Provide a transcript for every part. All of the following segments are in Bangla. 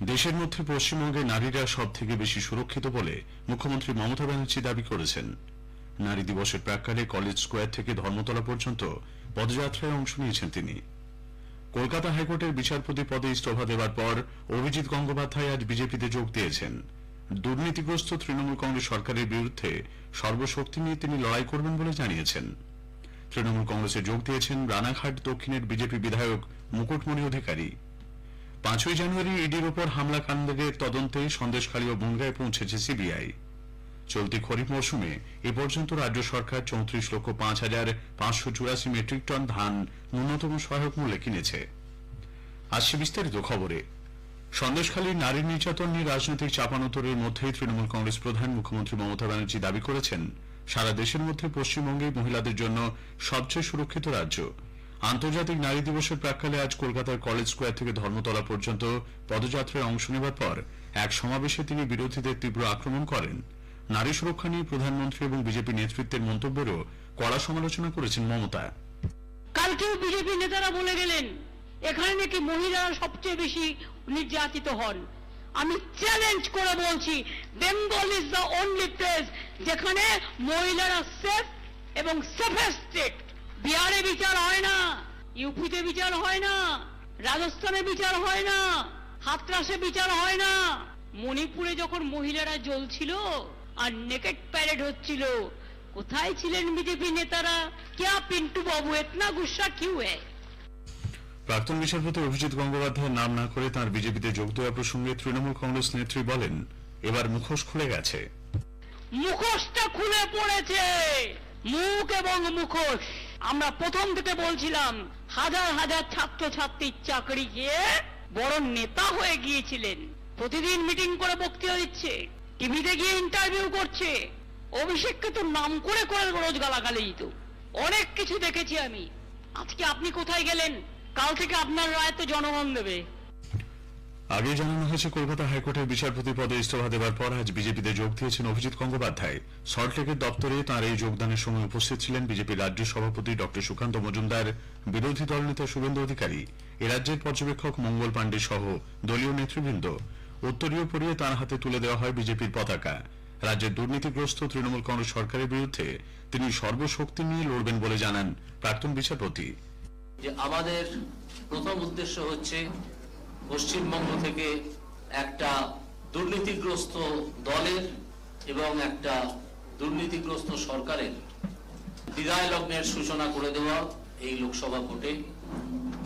দেশের মধ্যে পশ্চিমবঙ্গে নারীরা সব থেকে বেশি সুরক্ষিত বলে মুখ্যমন্ত্রী মমতা ব্যানার্জি দাবি করেছেন। নারী দিবসের প্রাক্কালে কলেজ স্কোয়ার থেকে ধর্মতলা পর্যন্ত পদযাত্রায় অংশ নিয়েছেন তিনি। কলকাতা হাইকোর্টের বিচারপতি পদে ইস্তফা দেওয়ার পর অভিজিৎ গঙ্গোপাধ্যায় আজ বিজেপিতে যোগ দিয়েছেন। দুর্নীতিগ্রস্ত তৃণমূল কংগ্রেস সরকারের বিরুদ্ধে সর্বশক্তি নিয়ে তিনি লড়াই করবেন বলে জানিয়েছেন। তৃণমূল কংগ্রেসে যোগ দিয়েছেন রানাঘাট দক্ষিণের বিজেপি বিধায়ক মুকুটমণি অধিকারী। 5ই জানুয়ারি ইডির ওপর হামলা কাণ্ডের তদন্তে সন্দেশখালী ও বনগাঁয় পৌঁছেছে সিবিআই। চলতি খরিফ মৌসুমে এ পর্যন্ত রাজ্য সরকার 34,05,584 মেট্রিক টন ধান ন্যূনতম সহায়ক মূল্যে কিনেছে। আসছে বিস্তারিত খবরে। সন্দেশখালীর নারী নির্যাতন নিয়ে রাজনৈতিক চাপানোতরের মধ্যেই তৃণমূল কংগ্রেস প্রধান মুখ্যমন্ত্রী মমতা ব্যানার্জি দাবি করেছেন, সারা দেশের মধ্যে পশ্চিমবঙ্গেই মহিলাদের জন্য সবচেয়ে সুরক্ষিত রাজ্য। আন্তর্জাতিক নারী দিবসের প্রাক্কালে আজ কলকাতার কলেজ স্কোয়ার থেকে ধর্মতলা পর্যন্ত পদযাত্রায় অংশ নেবার পর এক সমাবেশে তিনি বিরোধীদের তীব্র আক্রমণ করেন। নারী সুরক্ষা নিয়ে প্রধানমন্ত্রী এবং বিজেপি নেতৃত্বের মন্তব্যেরও কড়া সমালোচনা করেছেন মমতা। কালকেও বিজেপি নেতারা বলে গেলেন এখানে নাকি মহিলারা সবচেয়ে বেশি নির্যাতিত হন। আমি চ্যালেঞ্জ করে বলছি, Bengal is the only place যেখানে মহিলারা সেফ এবং সেফেস্ট স্টেট। বিহারে বিচার হয় না, ইউপিতে বিচার হয় না, রাজস্থানে বিচার হয় না, হাতরাসে বিচার হয় না। মণিপুরে যখন মহিলারা জ্বলছিল আর নেকেট প্যারেড হচ্ছিল, কোথায় ছিলেন বিজেপি নেতারা? क्या पिंटू बाबू इतना गुस्सा क्यों है? প্রাক্তন বিচারপতি অভিজিৎ গঙ্গোপাধ্যায়ের নাম না করে তাঁর বিজেপিতে যোগ দেওয়া প্রসঙ্গে তৃণমূল কংগ্রেস নেত্রী বলেন, এবার মুখোশ খুলে গেছে। মুখোশটা খুলে পড়েছে, মুখ এবং মুখোশ। আমরা প্রথম থেকে বলছিলাম হাজার হাজার ছাত্রছাত্রীর চাকরি গিয়ে বড় নেতা হয়ে গিয়েছিলেন। প্রতিদিন মিটিং করে বক্তৃতা দিচ্ছে, টিভিতে গিয়ে ইন্টারভিউ করছে। অভিষেককে তো নাম করে করে রোজ গালাগালি দিত। অনেক কিছু দেখেছি আমি। আজকে আপনি কোথায় গেলেন? কাল থেকে আপনার রায় তো জনগণ দেবে। আগে জানানো হয়েছে, কলকাতা হাইকোর্টের বিচারপতি পদে ইস্তফা দেওয়ার পর আজ বিজেপিতে যোগ দিয়েছেন অভিজিৎ গঙ্গোপাধ্যায়। সল্টলেকের দপ্তরে তাঁর এই যোগদানের সময় উপস্থিত ছিলেন বিজেপির রাজ্য সভাপতি ডক্টর সুকান্ত মজুমদার, বিরোধী দলনেতা শুভেন্দু অধিকারী, এ রাজ্যের পর্যবেক্ষক মঙ্গল পাণ্ডে সহ দলীয় নেতৃবৃন্দ। উত্তরীয় পরিয়ে তাঁর হাতে তুলে দেওয়া হয় বিজেপির পতাকা। রাজ্যের দুর্নীতিগ্রস্ত তৃণমূল কংগ্রেস সরকারের বিরুদ্ধে তিনি সর্বশক্তি নিয়ে লড়বেন বলে জানান প্রাক্তন বিচারপতি। যে আমাদের প্রথম উদ্দেশ্য হচ্ছে পশ্চিমবঙ্গ থেকে একটা দুর্নীতিগ্রস্ত দলের এবং একটা দুর্নীতিগ্রস্ত সরকারের বিদায় লগ্নের সূচনা করে দেওয়া এই লোকসভা ভোটে,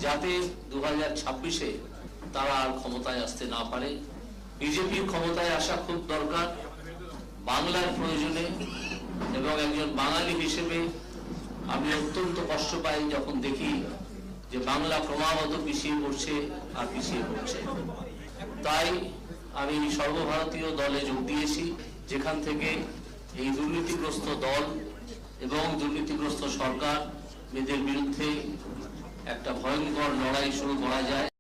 যাতে 2026-এ তারা আর ক্ষমতায় আসতে না পারে। বিজেপির ক্ষমতায় আসা খুব দরকার বাংলার প্রয়োজনে, এবং একজন বাঙালি হিসেবে আমি অত্যন্ত কষ্ট পাই যখন দেখি যে বাংলা ক্রমাগত পিছিয়ে পড়ছে আর পিছিয়ে পড়ছে। তাই আমি সর্বভারতীয় দলে যোগ দিয়েছি, যেখান থেকে এই দুর্নীতিগ্রস্ত দল এবং দুর্নীতিগ্রস্ত সরকার এদের বিরুদ্ধে একটা ভয়ঙ্কর লড়াই শুরু করা যায়।